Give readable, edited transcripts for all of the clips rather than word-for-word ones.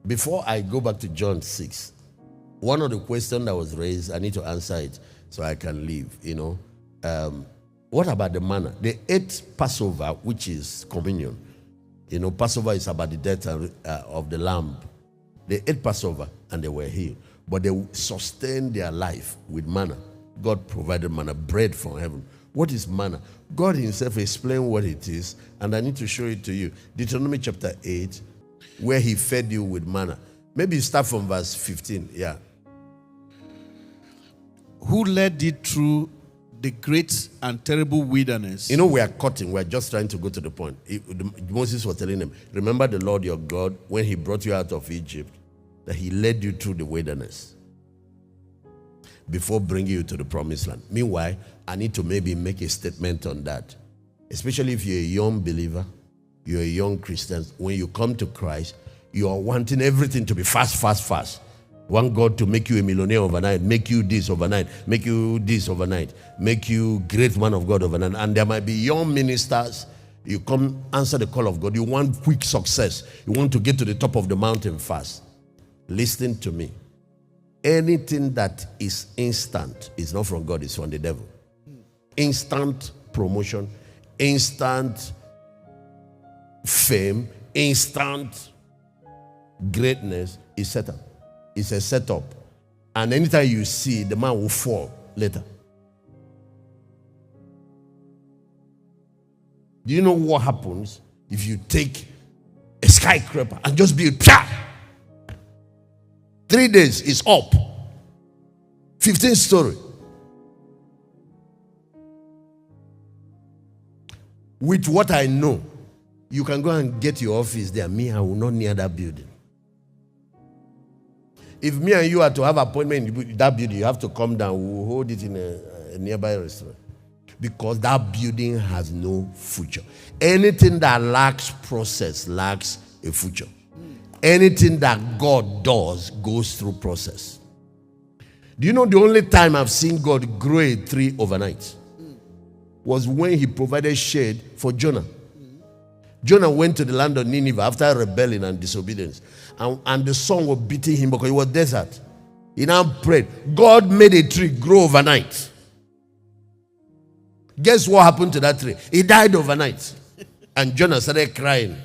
Before I go back to John 6, one of the questions that was raised, I need to answer it so I can leave, what about the manna? They ate Passover, which is communion. Passover is about the death of the lamb. They ate Passover and they were healed. But they sustained their life with manna. God provided manna, bread from heaven. What is manna? God himself explained what it is, and I need to show it to you. Deuteronomy chapter 8, where he fed you with manna. Maybe you start from verse 15. Yeah. Who led thee through the great and terrible wilderness? We are cutting. We are just trying to go to the point. Moses was telling them, remember the Lord your God when he brought you out of Egypt, that he led you through the wilderness before bringing you to the promised land. Meanwhile, I need to maybe make a statement on that. Especially if you're a young believer, you're a young Christian. When you come to Christ, you are wanting everything to be fast, fast, fast. Want God to make you a millionaire overnight, make you this overnight, make you this overnight, make you great man of God overnight. And there might be young ministers, you come answer the call of God, you want quick success, you want to get to the top of the mountain fast. Listen to me. Anything that is instant is not from God, it's from the devil. Instant promotion, instant fame, instant greatness is Satan. It's a setup. And anytime you see, the man will fall later. Do you know what happens if you take a skyscraper and just build? 3 days is up. 15 story. With what I know, you can go and get your office there. Me, I will not near that building. If me and you are to have appointment in that building, you have to come down. We'll hold it in a nearby restaurant. Because that building has no future. Anything that lacks process lacks a future. Anything that God does goes through process. Do you know the only time I've seen God grow a tree overnight was when he provided shade for Jonah. Jonah went to the land of Nineveh after rebelling and disobedience. And the sun was beating him because it was desert. He now prayed. God made a tree grow overnight. Guess what happened to that tree? It died overnight. And Jonah started crying.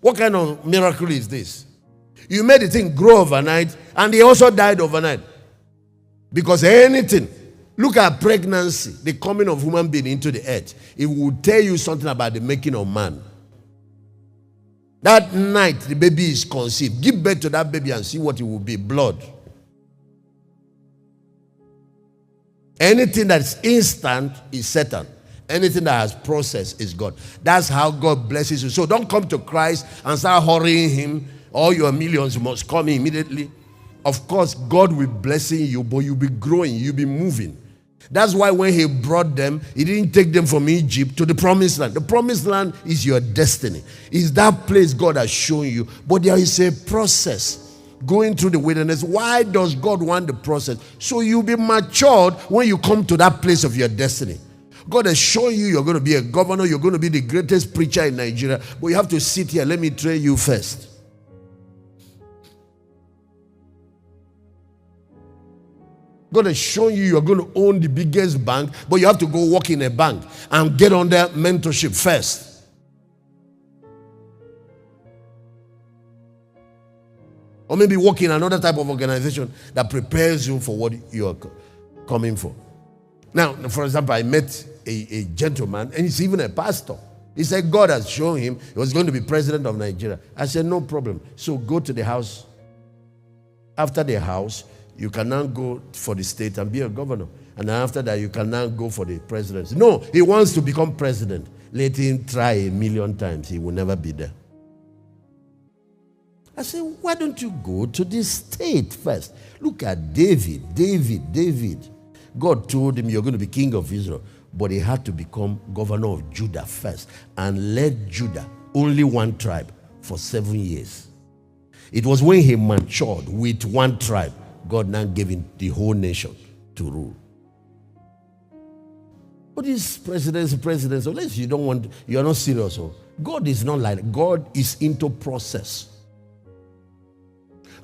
What kind of miracle is this? You made the thing grow overnight and he also died overnight. Because anything, look at pregnancy, the coming of human being into the earth. It will tell you something about the making of man. That night the baby is conceived. Give birth to that baby and see what it will be. Blood. Anything that is instant is Satan. Anything that has process is God. That's how God blesses you. So don't come to Christ and start hurrying him. All your millions must come immediately. Of course, God will blessing you, but you'll be growing, you'll be moving. That's why when he brought them, he didn't take them from Egypt to the promised land. The promised land is your destiny. It's that place God has shown you. But there is a process going through the wilderness. Why does God want the process? So you'll be matured when you come to that place of your destiny. God has shown you you're going to be a governor, you're going to be the greatest preacher in Nigeria, but you have to sit here. Let me train you first. God has shown you you're going to own the biggest bank, but you have to go work in a bank and get under mentorship first. Or maybe work in another type of organization that prepares you for what you're coming for. Now, for example, I met a gentleman, and he's even a pastor. He said God has shown him he was going to be president of Nigeria. I said, no problem. So go to the house. After the house, you can now go for the state and be a governor. And after that, you can now go for the presidency. No, he wants to become president. Let him try 1,000,000 times. He will never be there. I said, why don't you go to the state first? Look at David. God told him, you're going to be king of Israel. But he had to become governor of Judah first and led Judah, only one tribe, for 7 years. It was when he matured with one tribe, God now gave him the whole nation to rule. But this presidents, unless you don't want, you're not serious. God is not like that. God is into process.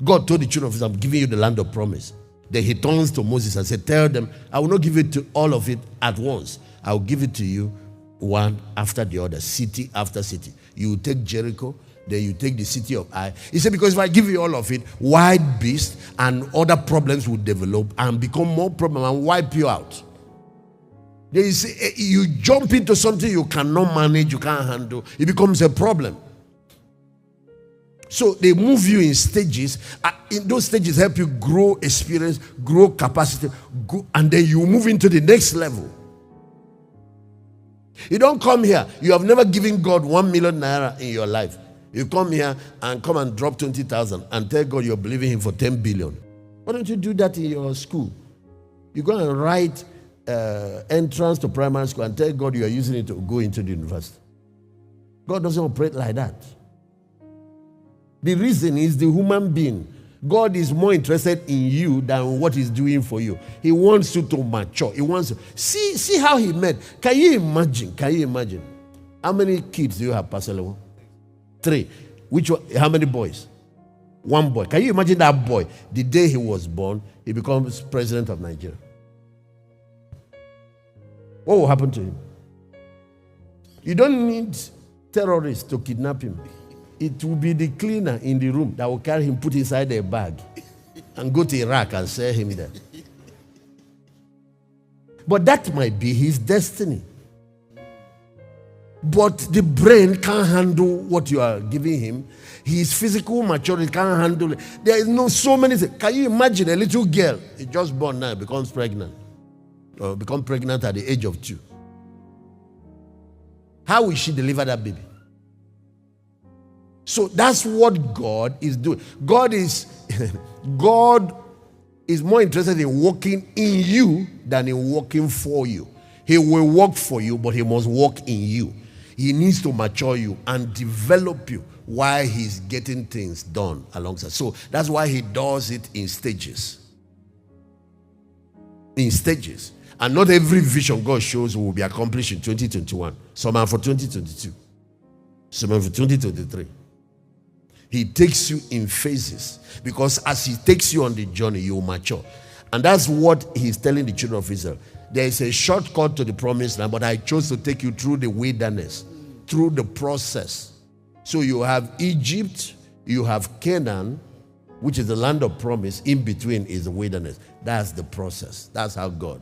God told the children of Israel, I'm giving you the land of promise. Then he turns to Moses and said, tell them, I will not give it to all of it at once. I will give it to you one after the other, city after city. You will take Jericho, then you take the city of Ai. He said, because if I give you all of it, wild beasts and other problems will develop and become more problem and wipe you out. You jump into something you cannot manage, you can't handle, it becomes a problem. So they move you in stages. In those stages, help you grow experience, grow capacity, and then you move into the next level. You don't come here. You have never given God 1 million naira in your life. You come here and come and drop 20,000 and tell God you're believing Him for 10 billion. Why don't you do that in your school? You go and write entrance to primary school and tell God you are using it to go into the university. God doesn't operate like that. The reason is the human being. God is more interested in you than what He's doing for you. He wants you to mature. He wants you. See how He made. Can you imagine? How many kids do you have, Pastor Lewo? 3. Which one? How many boys? 1 boy. Can you imagine that boy? The day he was born, he becomes president of Nigeria. What will happen to him? You don't need terrorists to kidnap him. It will be the cleaner in the room that will carry him, put inside a bag, and go to Iraq and sell him there. But that might be his destiny. But the brain can't handle what you are giving him. His physical maturity can't handle it. There is so many things. Can you imagine a little girl, just born now, becomes pregnant, or become pregnant at the age of 2? How will she deliver that baby? So that's what God is doing. God is more interested in working in you than in working for you. He will work for you, but He must work in you. He needs to mature you and develop you while He's getting things done alongside. So that's why He does it in stages. In stages. And not every vision God shows will be accomplished in 2021. Some are for 2022. Some are for 2023. He takes you in phases, because as He takes you on the journey, you will mature. And that's what He's telling the children of Israel. There is a shortcut to the promised land, but I chose to take you through the wilderness, through the process. So you have Egypt, you have Canaan, which is the land of promise. In between is the wilderness. That's the process. That's how God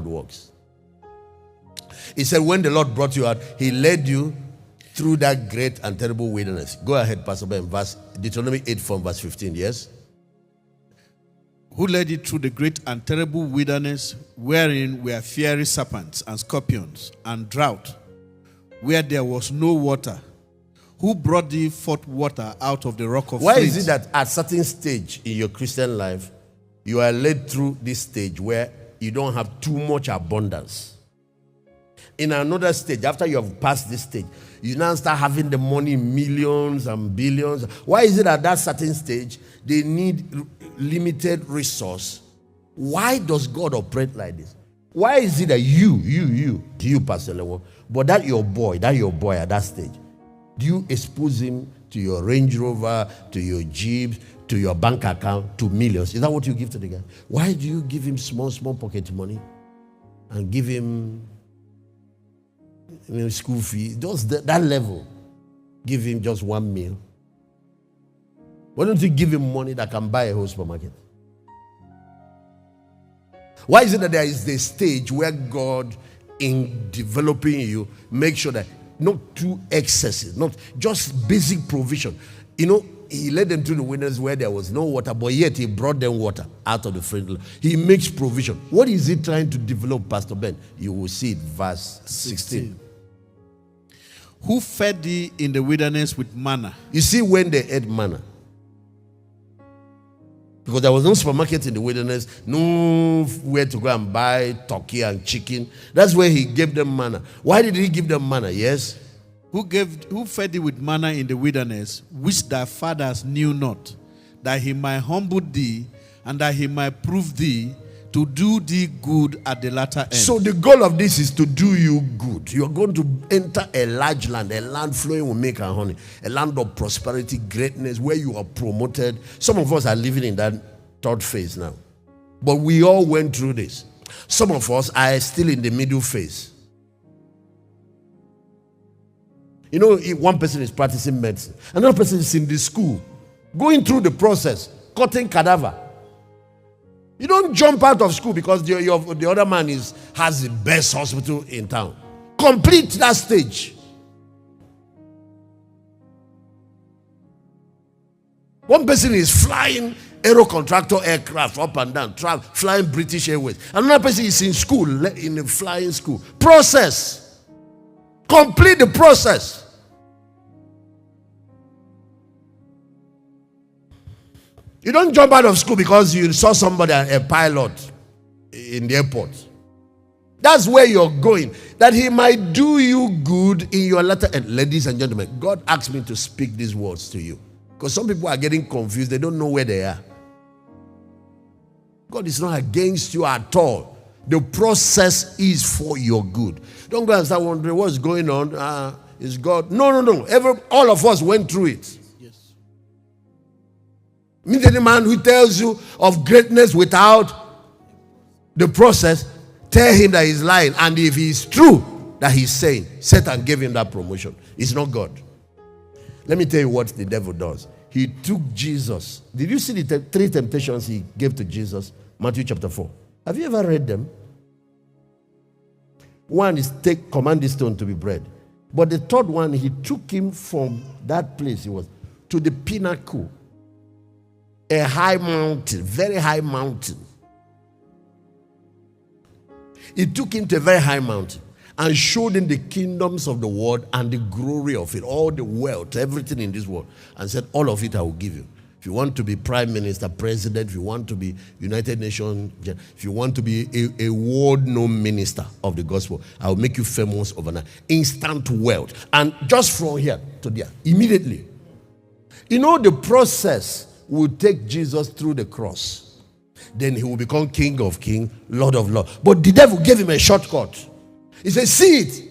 works. He said, when the Lord brought you out, He led you through that great and terrible wilderness. Go ahead, Pastor Ben, Deuteronomy 8 from verse 15, yes? Who led you through the great and terrible wilderness, wherein were fiery serpents and scorpions and drought, where there was no water. Who brought thee forth water out of the rock of Why flint? is it that at a certain stage in your Christian life, you are led through this stage where you don't have too much abundance? In another stage, after you have passed this stage, you now start having the money, millions and billions. Why is it at that certain stage, they need limited resource? Why does God operate like this? Why is it that you, Pastor Lewo, but that your boy at that stage, do you expose him to your Range Rover, to your Jeep, to your bank account, to millions? Is that what you give to the guy? Why do you give him small pocket money and give him school fee? Just that level. Give him just 1 meal. Why don't you give him money that can buy a whole supermarket? Why is it that there is the stage where God, in developing you, make sure that not too excessive, not just basic provision. He led them through the wilderness where there was no water, but yet He brought them water out of the flint. He makes provision. What is He trying to develop, Pastor Ben? You will see it, verse 16. Who fed thee in the wilderness with manna? You see, when they ate manna, because there was no supermarket in the wilderness, nowhere to go and buy turkey and chicken. That's where He gave them manna. Why did He give them manna? Yes. Who fed thee with manna in the wilderness, which thy fathers knew not, that He might humble thee, and that He might prove thee, to do thee good at the latter end. So the goal of this is to do you good. You are going to enter a large land, a land flowing with milk and honey, a land of prosperity, greatness, where you are promoted. Some of us are living in that third phase now. But we all went through this. Some of us are still in the middle phase. You know, if one person is practicing medicine, another person is in the school, going through the process, cutting cadaver. You don't jump out of school because the other man has the best hospital in town. Complete that stage. One person is flying aero contractor aircraft up and down, flying British Airways. Another person is in school, in a flying school. Process. Complete the process. You don't jump out of school because you saw somebody, a pilot in the airport. That's where you're going. That he might do you good in your latter end. Ladies and gentlemen, God asked me to speak these words to you. Because some people are getting confused. They don't know where they are. God is not against you at all. The process is for your good. Don't go and start wondering what's going on. Is God? No. All of us went through it. Meet any man who tells you of greatness without the process, tell him that he's lying. And if he's true that he's saying, Satan gave him that promotion. It's not God. Let me tell you what the devil does. He took Jesus. Did you see the three temptations he gave to Jesus? Matthew chapter 4. Have you ever read them? One is command this stone to be bread. But the third one, he took him from that place he was to the pinnacle. A high mountain, very high mountain. He took him to a very high mountain and showed him the kingdoms of the world and the glory of it, all the wealth, everything in this world, and said, all of it I will give you. If you want to be prime minister, president, if you want to be United Nations, if you want to be a world-known minister of the gospel, I will make you famous overnight. Instant wealth. And just from here to there, immediately. You know, the process will take Jesus through the cross. Then he will become King of Kings, Lord of Lords. But the devil gave him a shortcut. He said, see it.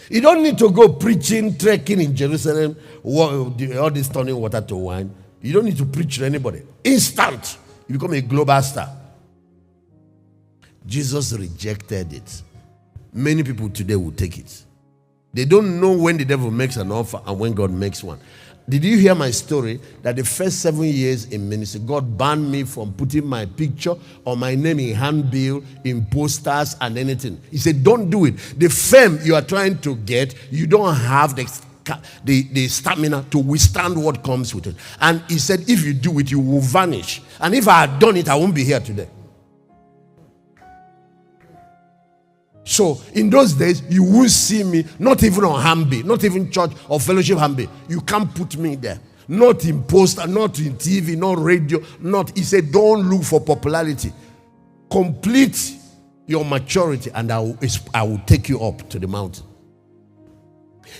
You don't need to go preaching, trekking in Jerusalem, all this turning water to wine. You don't need to preach to anybody. Instant, you become a global star. Jesus rejected it. Many people today will take it. They don't know when the devil makes an offer and when God makes one. Did you hear my story that the first 7 years in ministry, God banned me from putting my picture or my name in handbill, in posters and anything. He said, don't do it. The fame you are trying to get, you don't have the stamina to withstand what comes with it. And he said, if you do it, you will vanish. And if I had done it, I won't be here today. So in those days, you won't see me, not even on handbill, not even church or fellowship handbill. You can't put me there. Not in poster, not in TV, not radio, not. He said, don't look for popularity. Complete your maturity and I will take you up to the mountain.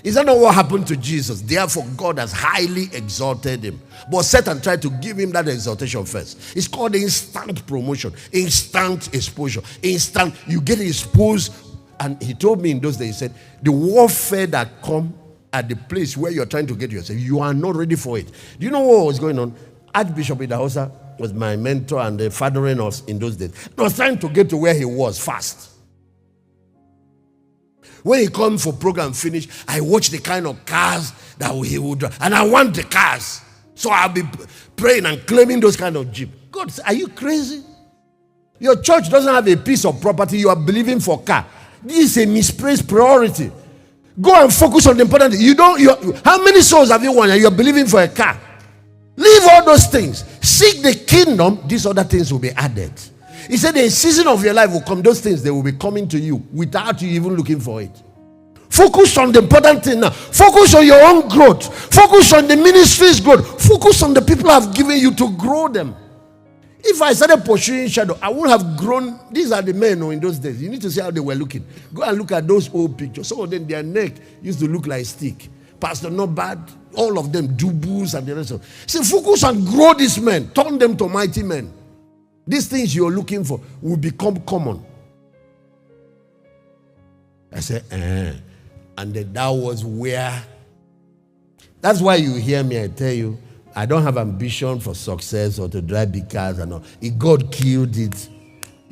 Is that not what happened to Jesus? Therefore, God has highly exalted him. But Satan tried to give him that exaltation first. It's called instant promotion, instant exposure, instant. You get exposed. And he told me in those days, he said, the warfare that come at the place where you're trying to get yourself, you are not ready for it. Do you know what was going on? Archbishop Idahosa was my mentor and fathering us in those days. I was trying to get to where he was fast. When he come for program finish, I watch the kind of cars that he would drive. And I want the cars. So I'll be praying and claiming those kind of Jeep. God, are you crazy? Your church doesn't have a piece of property. You are believing for car. This is a misplaced priority. Go and focus on the important thing. How many souls have you won and you're believing for a car? Leave all those things. Seek the kingdom. These other things will be added. He said a season of your life will come. Those things, they will be coming to you without you even looking for it. Focus on the important thing now. Focus on your own growth. Focus on the ministry's growth. Focus on the people I've given you to grow them. If I started pursuing shadow, I would have grown. These are the men in those days. You need to see how they were looking. Go and look at those old pictures. Some of them, their neck used to look like stick. Pastor Not Bad, all of them, Dubus and the rest of them. So focus on grow these men. Turn them to mighty men. These things you're looking for will become common. I said, and then that was where. That's why you hear me, I tell you, I don't have ambition for success or to drive big cars and all. If God killed it,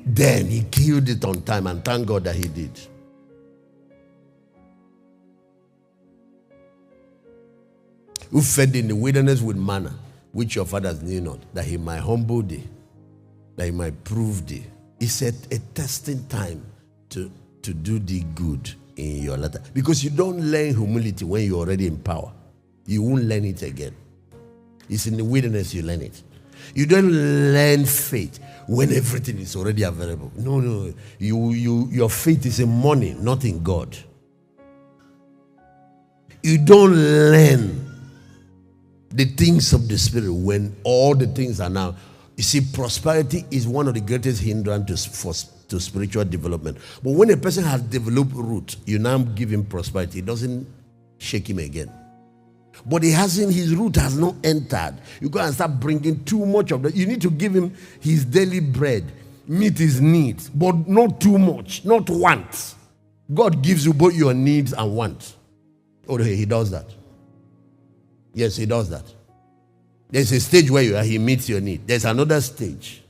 then he killed it on time, and thank God that he did. Who fed in the wilderness with manna, which your fathers knew not, that he might humble thee, that he might prove thee. It's a testing time to do thee good in your latter. Because you don't learn humility when you're already in power. You won't learn it again. It's in the wilderness you learn it. You don't learn faith when everything is already available. No. Your faith is in money, not in God. You don't learn the things of the Spirit when all the things are now. You see, prosperity is one of the greatest hindrances to spiritual development. But when a person has developed root, you now give him prosperity. It doesn't shake him again. But his root has not entered. You go and start bringing too much of that. You need to give him his daily bread, meet his needs, but not too much, not wants. God gives you both your needs and wants. Oh, he does that. Yes, he does that. There's a stage where you are, he meets your need. There's another stage.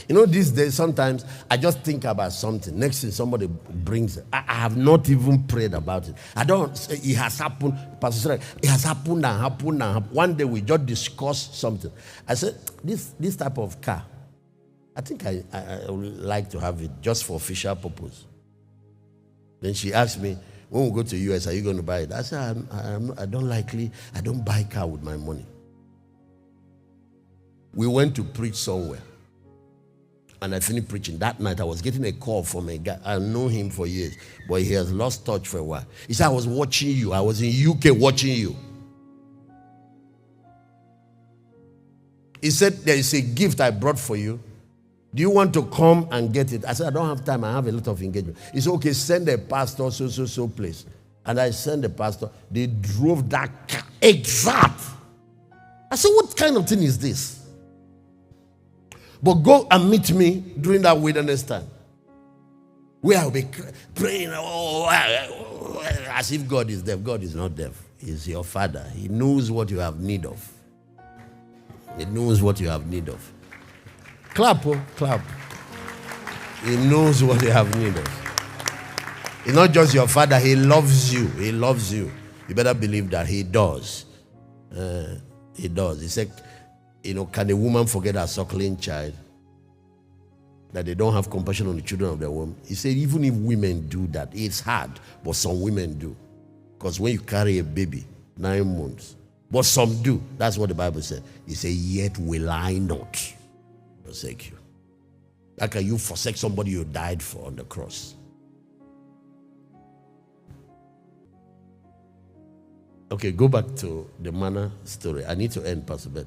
You know, these days, sometimes I just think about something. Next thing somebody brings it. I have not even prayed about it. I don't say it has happened. Pastor Sarah, it has happened and happened and happened. One day we just discussed something. I said, this type of car, I think I would like to have it just for official purpose. Then she asked me, when we go to US, are you going to buy it? I said, I don't buy car with my money. We went to preach somewhere. And I finished preaching. That night, I was getting a call from a guy. I know him for years, but he has lost touch for a while. He said, I was watching you. I was in UK watching you. He said, there is a gift I brought for you. Do you want to come and get it? I said, I don't have time. I have a lot of engagement. He said, okay, send a pastor so place. And I sent the pastor. They drove that car exact. I said, what kind of thing is this? But go and meet me during that wilderness time, where I'll be praying as if God is deaf. God is not deaf. He's your Father. He knows what you have need of. He knows what you have need of. Clap, clap. He knows what you have need of. He's not just your Father. He loves you. He loves you. You better believe that he does. He does. He said, can a woman forget her suckling child? That they don't have compassion on the children of their womb. He said, even if women do that, it's hard, but some women do. Because when you carry a baby, 9 months, but some do. That's what the Bible said. He said, yet will I not forsake you. How can you forsake somebody you died for on the cross? Okay, go back to the manna story. I need to end, Pastor Ben.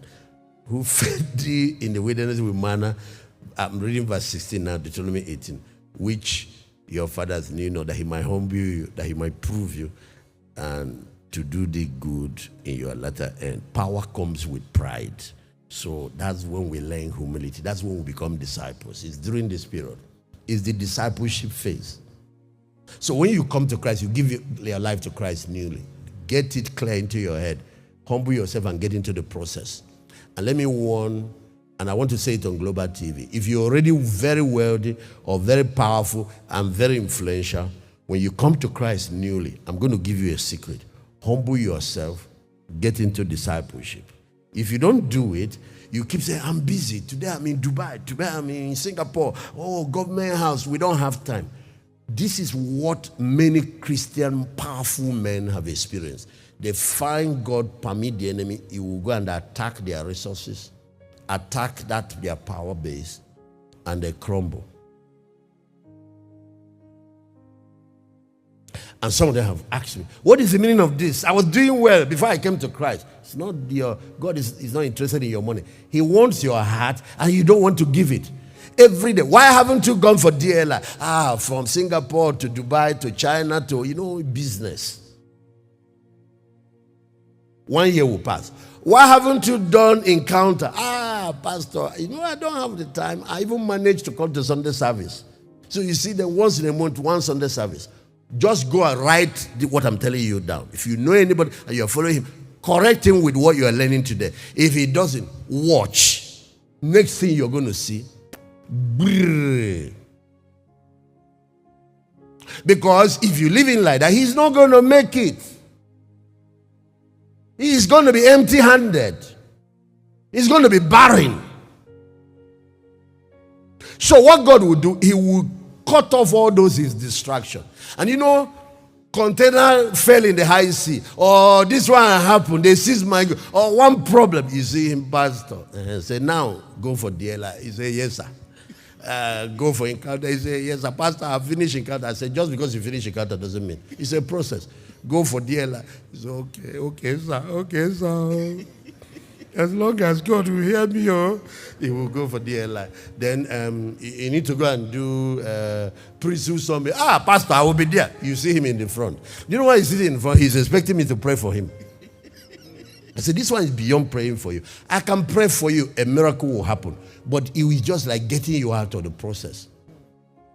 Who fed thee in the wilderness with manna? I'm reading verse 16 now, Deuteronomy 18. Which your fathers knew not, that he might humble you, that he might prove you, and to do thee good in your latter end. Power comes with pride. So that's when we learn humility. That's when we become disciples. It's during this period. It's the discipleship phase. So when you come to Christ, you give your life to Christ newly. Get it clear into your head. Humble yourself and get into the process. And let me warn, and I want to say it on Global TV, if you're already very wealthy or very powerful and very influential, when you come to Christ newly, I'm going to give you a secret. Humble yourself, get into discipleship. If you don't do it, you keep saying, I'm busy. Today I'm in Dubai. Today I'm in Singapore. Oh, government house. We don't have time. This is what many Christian powerful men have experienced. They find God permit the enemy. He will go and attack their resources, attack their power base, and they crumble. And some of them have asked me, what is the meaning of this? I was doing well before I came to Christ. It's not God is not interested in your money. He wants your heart, and you don't want to give it. Every day. Why haven't you gone for DLI? From Singapore to Dubai to China to, business. 1 year will pass. Why haven't you done encounter? Pastor, I don't have the time. I even managed to come to Sunday service. So you see them once in a month, one Sunday service. Just go and write what I'm telling you down. If you know anybody and you're following him, correct him with what you are learning today. If he doesn't, watch. Next thing you're going to see. Because if you live in like that, he's not going to make it. He's going to be empty-handed. He's going to be barren. So what God will do, he will cut off all those his distraction. And container fell in the high sea, or this one happened, they seized my, or one problem. You see him, pastor, say, now go for DLI. He say, yes, sir. Go for encounter. He say, yes, sir. Pastor, I finished encounter. I said, just because you finish encounter doesn't mean. It's a process. Go for DLI. He said, okay, sir. As long as God will hear me, he will go for DLI. Then you need to go and do pursue somebody. Pastor, I will be there. You see him in the front. You know why he's sitting in front? He's expecting me to pray for him. I said, this one is beyond praying for you. I can pray for you. A miracle will happen. But it is just like getting you out of the process.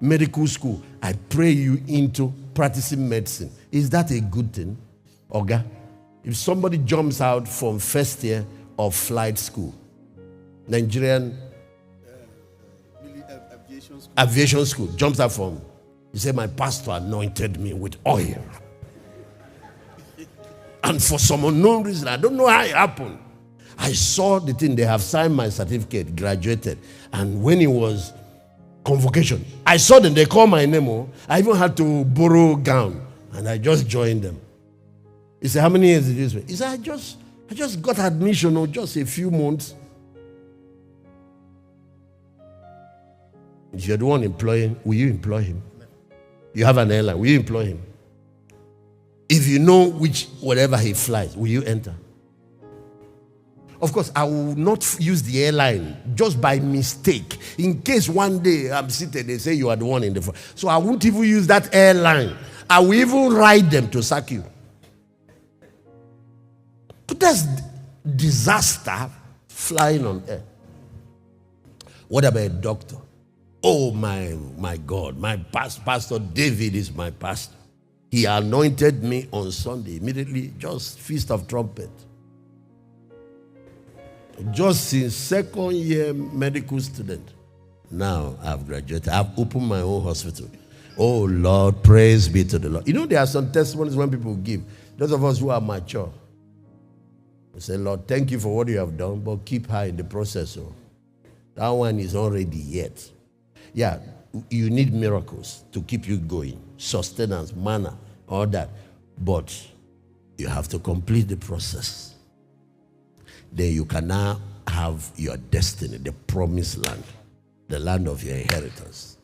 Medical school, I pray you into practicing medicine. Is that a good thing? Oga? If somebody jumps out from first year of flight school, Nigerian aviation school, jumps out from, he said, my pastor anointed me with oil. And for some unknown reason, I don't know how it happened, I saw the thing, they have signed my certificate, graduated. And when it was convocation, I saw them, they called my name. I even had to borrow gown, and I just joined them. He said, how many years did you spend? He said, I just got admission, just a few months. If you're the one employing, will you employ him? You have an airline, will you employ him? If you know whatever he flies, will you enter? Of course, I will not use the airline just by mistake. In case one day I'm seated, they say you are the one in the front. So I won't even use that airline. I will even ride them to sack you. But that's disaster flying on air. What about a doctor? Oh my God, my pastor David is my pastor. He anointed me on Sunday. Immediately, just Feast of Trumpet. Just since second year medical student. Now I've graduated. I've opened my own hospital. Oh Lord, praise be to the Lord. There are some testimonies when people give. Those of us who are mature. We say, Lord, thank you for what you have done, but keep her in the process. That one is not ready yet. Yeah, you need miracles to keep you going. Sustenance, manna, all that. But you have to complete the process. Then you can now have your destiny, the promised land, the land of your inheritance.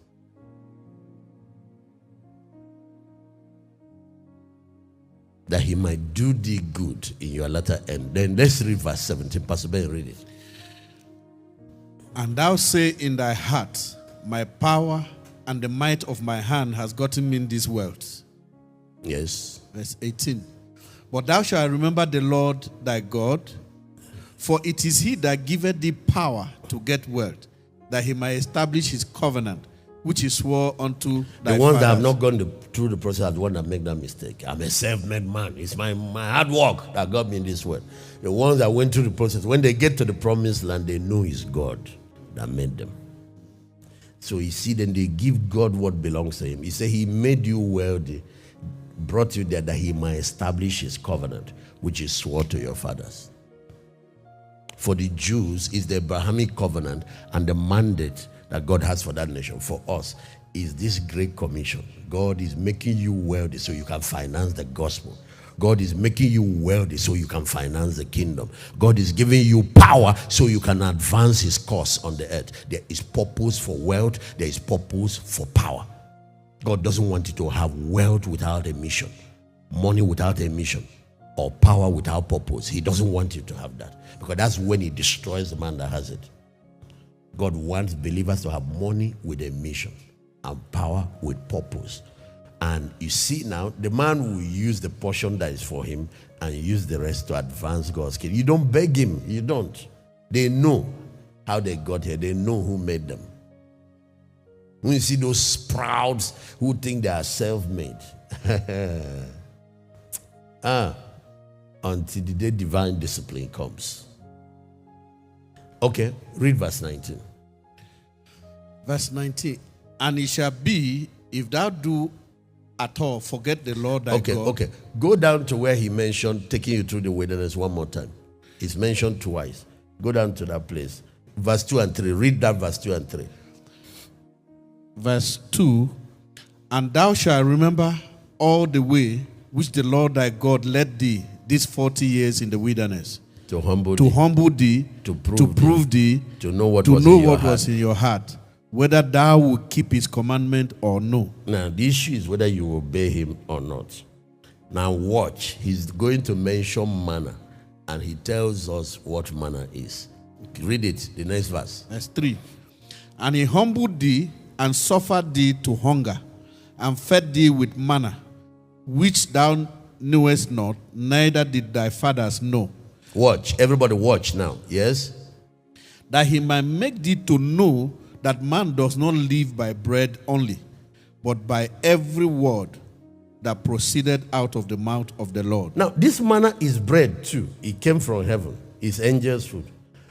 That he might do thee good in your latter end. Then let's read verse 17. Pastor Ben, read it. And thou say in thy heart, my power and the might of my hand has gotten me in this world. Yes. Verse 18. But thou shalt remember the Lord thy God, for it is he that giveth thee power to get wealth, that he might establish his covenant, which he swore unto thy The ones fathers. that have not gone through the process are the ones that make that mistake. I'm a self-made man. It's my hard work that got me in this world. The ones that went through the process, when they get to the promised land, they know it's God that made them. So you see, then they give God what belongs to him. He said he made you wealthy, brought you there that he might establish his covenant, which he swore to your fathers. For the Jews, is the Abrahamic covenant and the mandate that God has for that nation. For us, is this great commission. God is making you wealthy so you can finance the gospel. God is making you wealthy so you can finance the kingdom. God is giving you power so you can advance his cause on the earth. There is purpose for wealth. There is purpose for power. God doesn't want you to have wealth without a mission, money without a mission, or power without purpose. He doesn't want you to have that, because that's when he destroys the man that has it. God wants believers to have money with a mission and power with purpose. And you see now, the man will use the portion that is for him and use the rest to advance God's kingdom. You don't beg him. You don't. They know how they got here. They know who made them. When you see those sprouts who think they are self-made, until the day divine discipline comes. Okay, read verse 19. Verse 19. And it shall be, if thou do at all forget the Lord thy God. Okay. Go down to where he mentioned taking you through the wilderness one more time. It's mentioned twice. Go down to that place. Verse 2 and 3. Read that verse 2 and 3. Verse 2. And thou shalt remember all the way which the Lord thy God led thee these 40 years in the wilderness. To humble thee, to prove thee, to know what was in your heart, whether thou would keep his commandment or no. Now, the issue is whether you obey him or not. Now, watch. He's going to mention manna, and he tells us what manna is. Read it, the next verse. Verse 3. And he humbled thee and suffered thee to hunger, and fed thee with manna, which thou knewest not, neither did thy fathers know. Watch. Everybody watch now. Yes? That he might make thee to know that man does not live by bread only, but by every word that proceeded out of the mouth of the Lord. Now, this manna is bread too. It came from heaven. It's angels' food.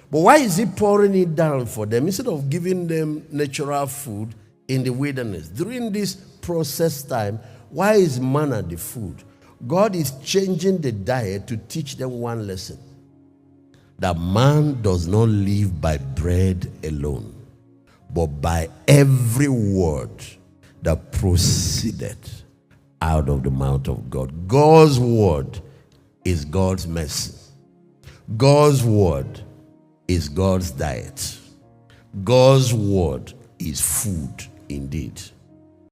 But why is he pouring it down for them instead of giving them natural food in the wilderness? During this process time, why is manna the food? God is changing the diet to teach them one lesson. That man does not live by bread alone, but by every word that proceeded out of the mouth of God. God's word is God's mercy. God's word is God's diet. God's word is food indeed.